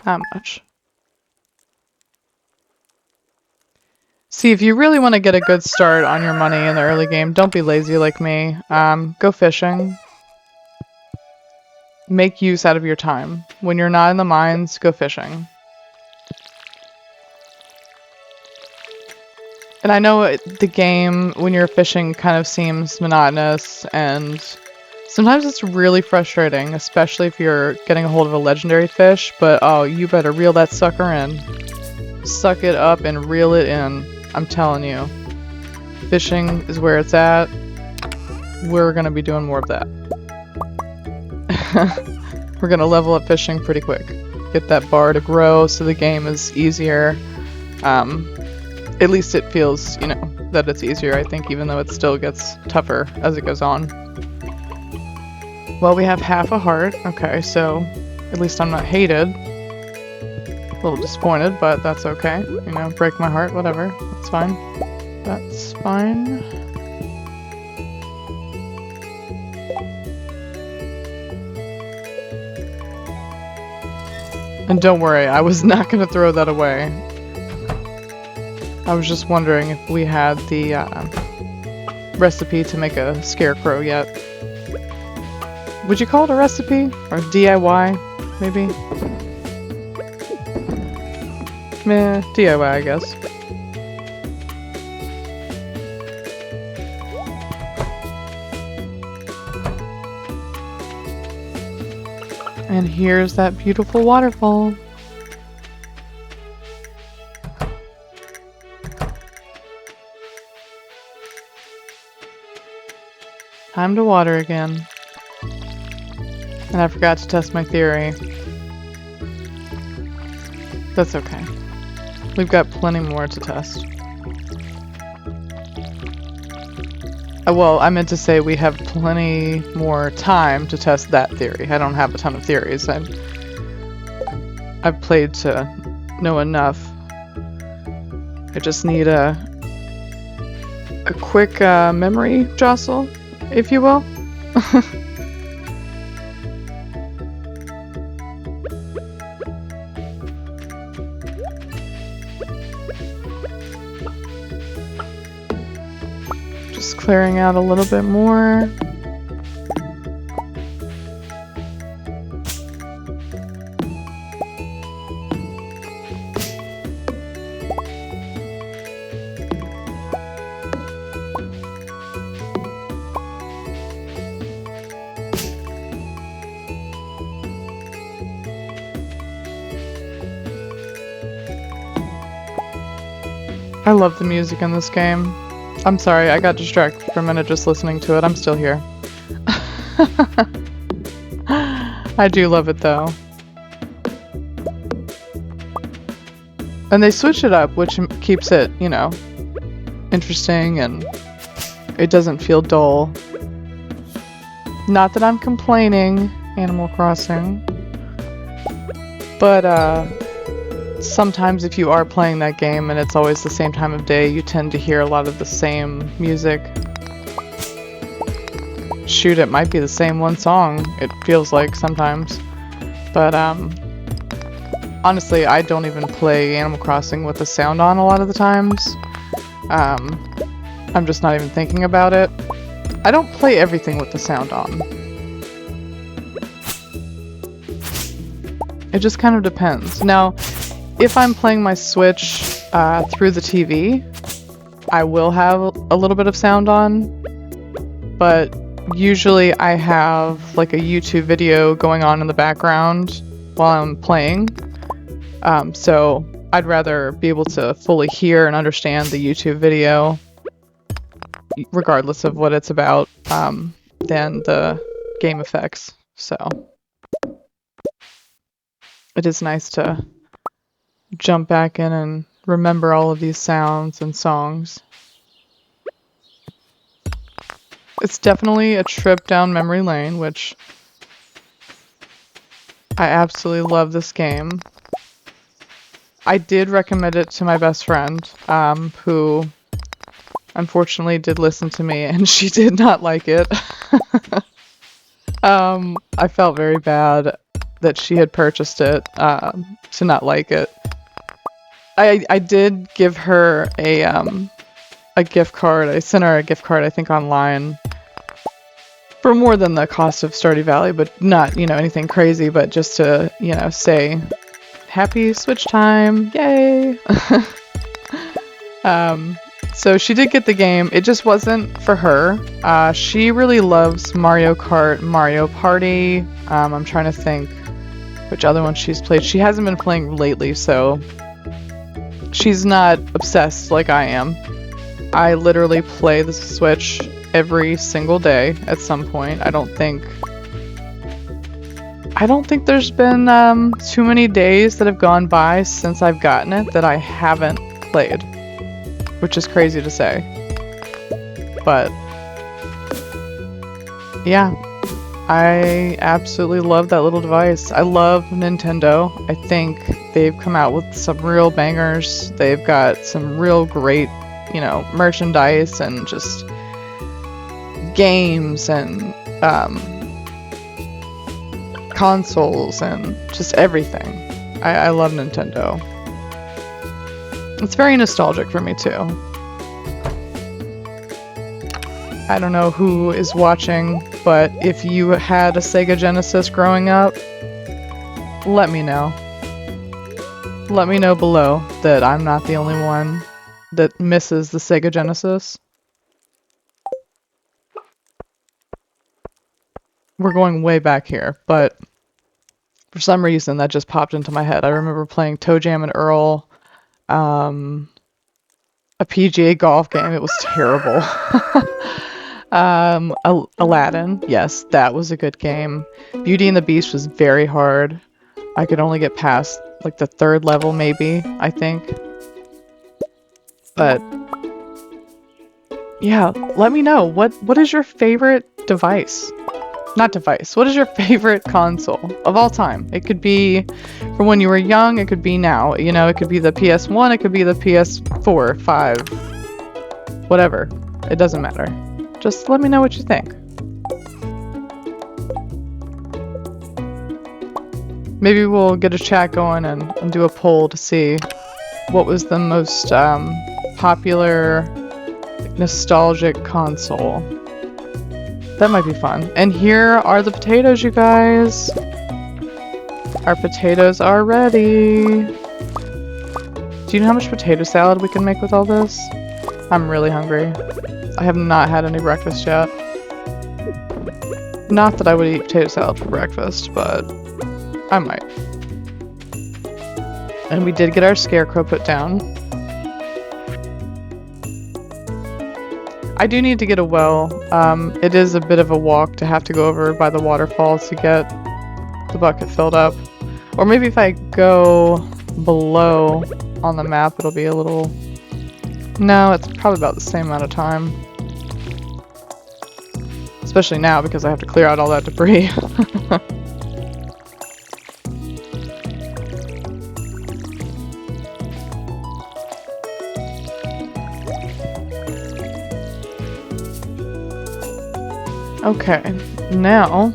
Not much. See, if you really want to get a good start on your money in the early game, don't be lazy like me. Go fishing. Make use out of your time. When you're not in the mines, go fishing. And I know the game, when you're fishing, kind of seems monotonous, and sometimes it's really frustrating, especially if you're getting a hold of a legendary fish, but oh, you better reel that sucker in. Suck it up and reel it in. I'm telling you. Fishing is where it's at. We're gonna be doing more of that. We're gonna level up fishing pretty quick. get that bar to grow so the game is easier. At least it feels, you know, that it's easier, I think, even though it still gets tougher as it goes on. Well, we have half a heart. Okay, so at least I'm not hated. A little disappointed, but that's okay. You know, break my heart, whatever. That's fine. That's fine. And don't worry, I was not going to throw that away. I was just wondering if we had the recipe to make a scarecrow yet. Would you call it a recipe? Or DIY, maybe? Meh, DIY, I guess. And here's that beautiful waterfall. Time to water again. And I forgot to test my theory. That's okay. We've got plenty more to test. Well, I meant to say we have plenty more time to test that theory. I don't have a ton of theories. I've played to know enough. I just need a quick memory jostle, if you will. Just clearing out a little bit more. I love the music in this game. I'm sorry, I got distracted for a minute just listening to it. I'm still here. I do love it though. And they switch it up, which keeps it, you know, interesting and it doesn't feel dull. Not that I'm complaining, Animal Crossing. But, sometimes if you are playing that game and it's always the same time of day, you tend to hear a lot of the same music. Shoot, it might be the same one song, it feels like sometimes. But honestly, I don't even play Animal Crossing with the sound on a lot of the times. I'm just not even thinking about it. I don't play everything with the sound on. It just kind of depends. Now, if I'm playing my Switch through the TV, I will have a little bit of sound on, but usually I have like a YouTube video going on in the background while I'm playing, so I'd rather be able to fully hear and understand the YouTube video, regardless of what it's about, than the game effects, so it is nice to jump back in and remember all of these sounds and songs. It's definitely a trip down memory lane, which I absolutely love this game. I did recommend it to my best friend, who unfortunately did listen to me, and she did not like it. I felt very bad that she had purchased it to not like it. I did give her a gift card. I sent her a gift card, I think, online for more than the cost of Stardew Valley, but not, you know, anything crazy, but just to, you know, say happy Switch time, yay! So she did get the game. It just wasn't for her. She really loves Mario Kart, Mario Party. I'm trying to think which other one she's played. She hasn't been playing lately, so she's not obsessed like I am. I literally play the Switch every single day at some point. I don't think I don't think there's been too many days that have gone by since I've gotten it that I haven't played, which is crazy to say. But yeah, I absolutely love that little device. I love Nintendo. I think they've come out with some real bangers. They've got some real great, you know, merchandise and just games and consoles and just everything. I love Nintendo. It's very nostalgic for me too. I don't know who is watching, but if you had a Sega Genesis growing up, let me know. Let me know below that I'm not the only one that misses the Sega Genesis. We're going way back here, but for some reason that just popped into my head. I remember playing Toe Jam and Earl, a PGA golf game. It was terrible. Aladdin, yes, that was a good game. Beauty and the Beast was very hard. I could only get past like the 3rd level maybe, I think. But yeah, let me know. What is your favorite device? Not device. What is your favorite console of all time? It could be from when you were young, it could be now. You know, it could be the PS1, it could be the PS4, 5, whatever. It doesn't matter. Just let me know what you think. Maybe we'll get a chat going and do a poll to see what was the most popular nostalgic console. That might be fun. And here are the potatoes, you guys. Our potatoes are ready. Do you know how much potato salad we can make with all this? I'm really hungry. I have not had any breakfast yet. Not that I would eat potato salad for breakfast, but I might. And we did get our scarecrow put down. I do need to get a well. It is a bit of a walk to have to go over by the waterfall to get the bucket filled up. Or maybe if I go below on the map, it'll be a little... No, it's probably about the same amount of time. Especially now because I have to clear out all that debris. Okay, now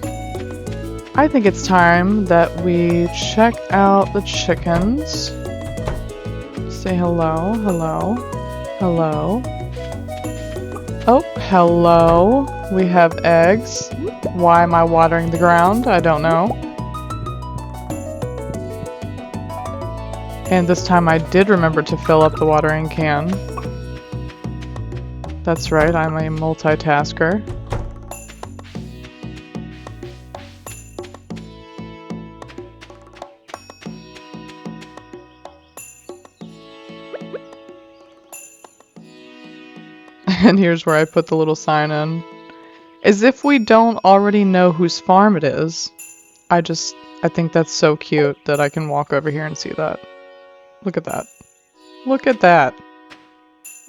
I think it's time that we check out the chickens. Say hello, hello, hello. Oh, hello. We have eggs. Why am I watering the ground? I don't know. And this time I did remember to fill up the watering can. That's right, I'm a multitasker. And here's where I put the little sign in. As if we don't already know whose farm it is. I think that's so cute that I can walk over here and see that. Look at that. Look at that.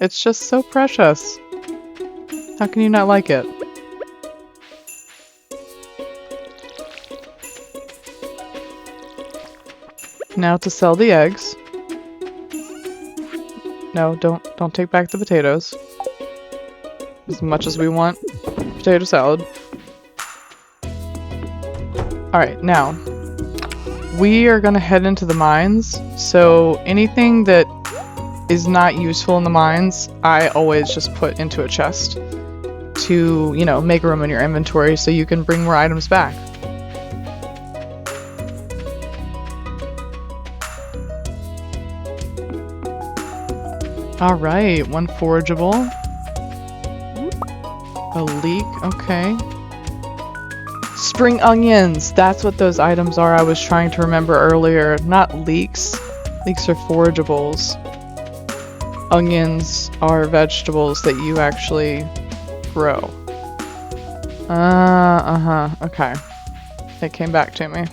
It's just so precious. How can you not like it? Now to sell the eggs. No, don't take back the potatoes. As much as we want potato salad. Alright, now we are gonna head into the mines, so anything that is not useful in the mines, I always just put into a chest to, you know, make room in your inventory so you can bring more items back. Alright, one forageable. A leek, okay. Spring onions! That's what those items are I was trying to remember earlier. Not leeks. Leeks are forageables. Onions are vegetables that you actually grow. Okay. It came back to me.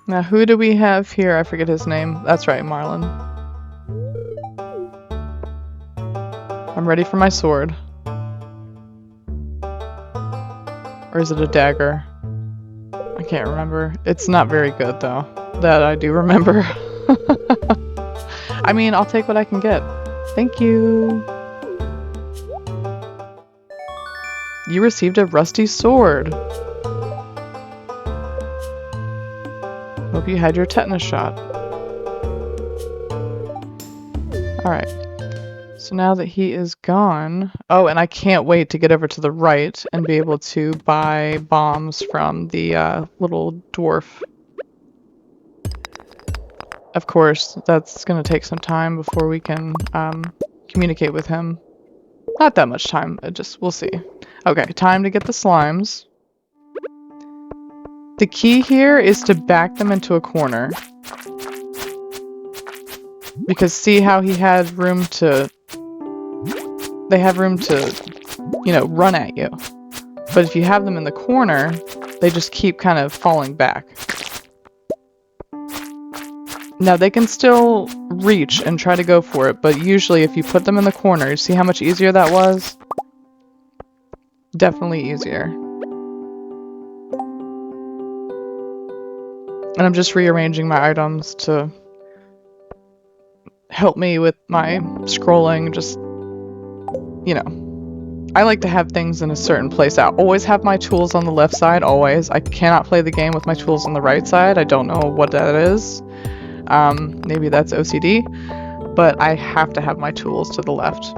Now, who do we have here? I forget his name. That's right, Marlin. I'm ready for my sword. Or is it a dagger? I can't remember. It's not very good, though. That I do remember. I mean, I'll take what I can get. Thank you. You received a rusty sword. Hope you had your tetanus shot. Alright. So now that he is gone... Oh, and I can't wait to get over to the right and be able to buy bombs from the little dwarf. Of course, that's going to take some time before we can communicate with him. Not that much time, we'll see. Okay, time to get the slimes. The key here is to back them into a corner. Because see how he had room to... They have room to, you know, run at you. But if you have them in the corner, they just keep kind of falling back. Now, they can still reach and try to go for it, but usually if you put them in the corner, see how much easier that was? Definitely easier. And I'm just rearranging my items to help me with my scrolling, just, you know. I like to have things in a certain place. I always have my tools on the left side, always. I cannot play the game with my tools on the right side. I don't know what that is. Maybe that's OCD, but I have to have my tools to the left.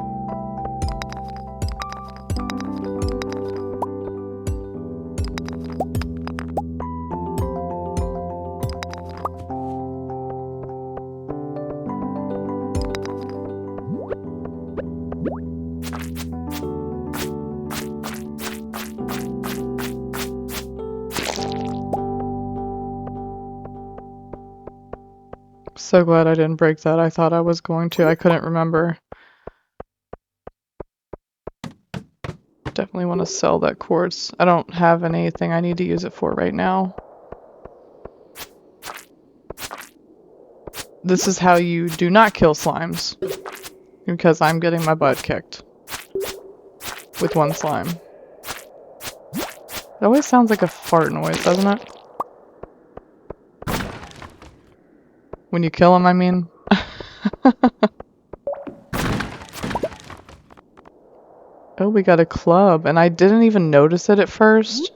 So glad I didn't break that. I thought I was going to. I couldn't remember. Definitely want to sell that quartz. I don't have anything I need to use it for right now. This is how you do not kill slimes. Because I'm getting my butt kicked. With one slime. It always sounds like a fart noise, doesn't it? When you kill him, I mean. Oh, we got a club, and I didn't even notice it at first.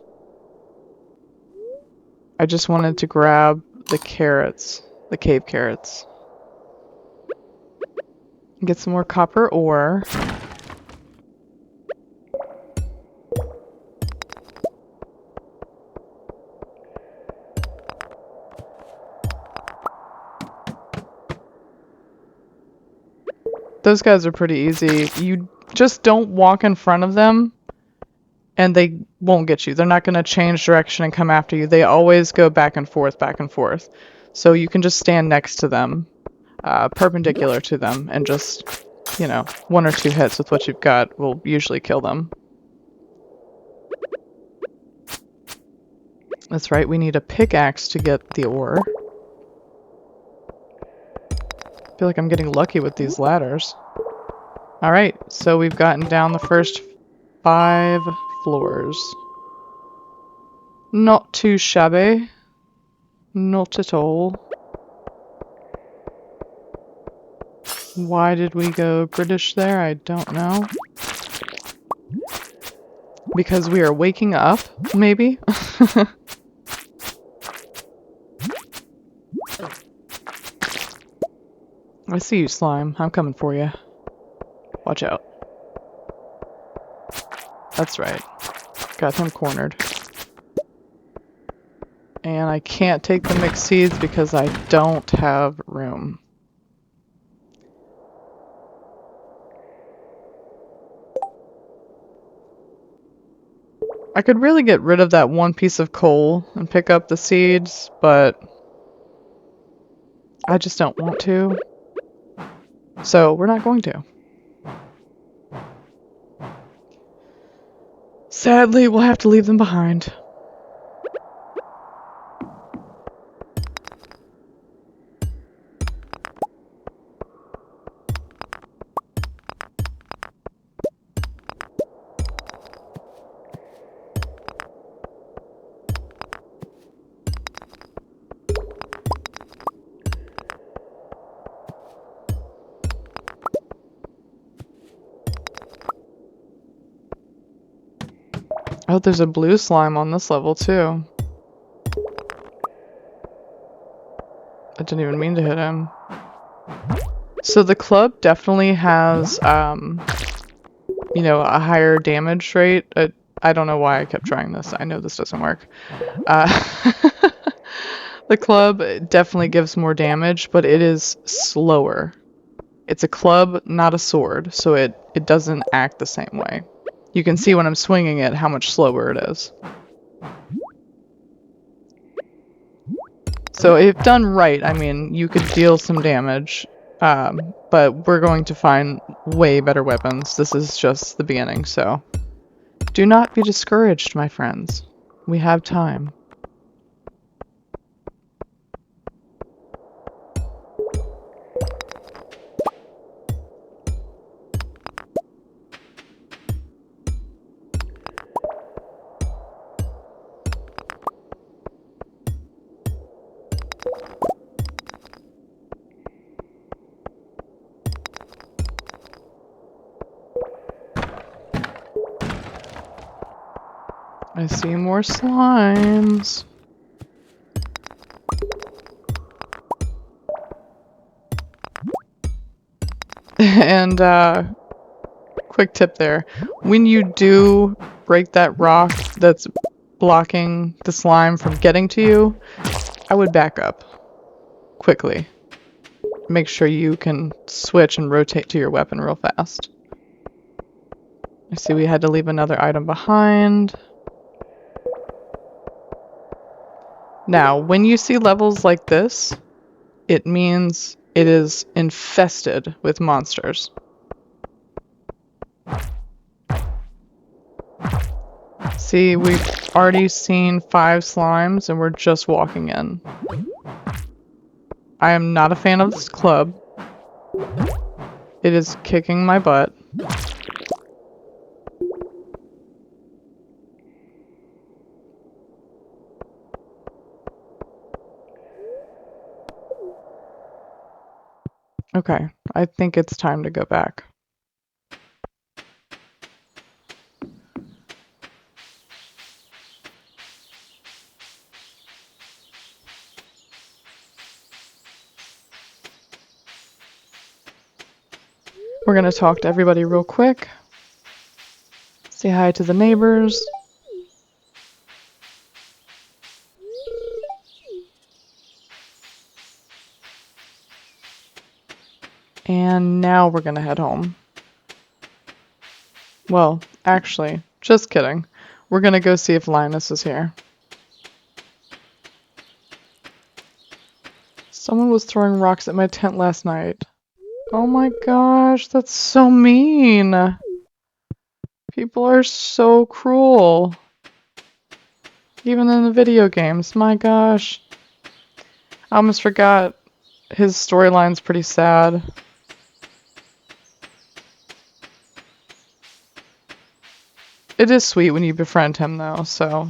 I just wanted to grab the carrots, the cave carrots. Get some more copper ore. Those guys are pretty easy. You just don't walk in front of them and they won't get you. They're not going to change direction and come after you. They always go back and forth, back and forth. So you can just stand next to them, perpendicular to them, and just, you know, 1 or 2 hits with what you've got will usually kill them. That's right, we need a pickaxe to get the ore. I feel like I'm getting lucky with these ladders. Alright, so we've gotten down the first 5 floors. Not too shabby. Not at all. Why did we go British there? I don't know. Because we are waking up, maybe? I see you, slime. I'm coming for you. Watch out. That's right. Got him cornered. And I can't take the mixed seeds because I don't have room. I could really get rid of that one piece of coal and pick up the seeds, but I just don't want to. So we're not going to. Sadly, we'll have to leave them behind. Oh, there's a blue slime on this level too. I didn't even mean to hit him. So the club definitely has, you know, a higher damage rate. I don't know why I kept trying this. I know this doesn't work. The club definitely gives more damage, but it is slower. It's a club, not a sword, so it doesn't act the same way. You can see when I'm swinging it how much slower it is. So if done right, I mean, you could deal some damage, but we're going to find way better weapons. This is just the beginning, so do not be discouraged, my friends. We have time. I see more slimes. And, quick tip there. When you do break that rock that's blocking the slime from getting to you, I would back up quickly. Make sure you can switch and rotate to your weapon real fast. I see we had to leave another item behind. Now, when you see levels like this, it means it is infested with monsters. See, we've already seen 5 slimes and we're just walking in. I am not a fan of this club. It is kicking my butt. Okay, I think it's time to go back. We're gonna talk to everybody real quick. Say hi to the neighbors. And now we're gonna head home. Well, actually, just kidding. We're gonna go see if Linus is here. Someone was throwing rocks at my tent last night. Oh my gosh, that's so mean. People are so cruel. Even in the video games, my gosh. I almost forgot his storyline's pretty sad. It is sweet when you befriend him though, so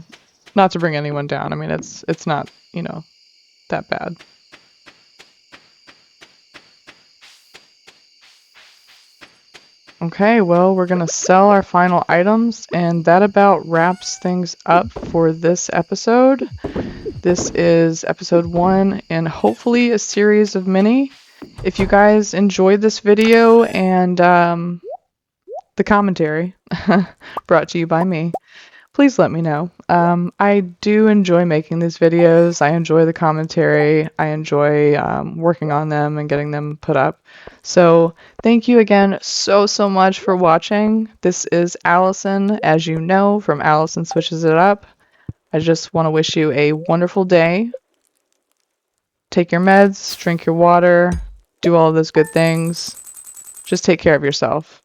not to bring anyone down. I mean, it's not, you know, that bad. Okay, well, we're gonna sell our final items, and that about wraps things up for this episode. This is episode 1, and hopefully a series of many. If you guys enjoyed this video and the commentary brought to you by me, please let me know. I do enjoy making these videos. I enjoy the commentary. I enjoy working on them and getting them put up. So thank you again so much for watching. This is Allison, as you know, from Allison Switches It Up. I just want to wish you a wonderful day. Take your meds, drink your water, do all of those good things. Just take care of yourself.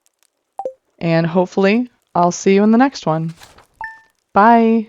And hopefully, I'll see you in the next one. Bye!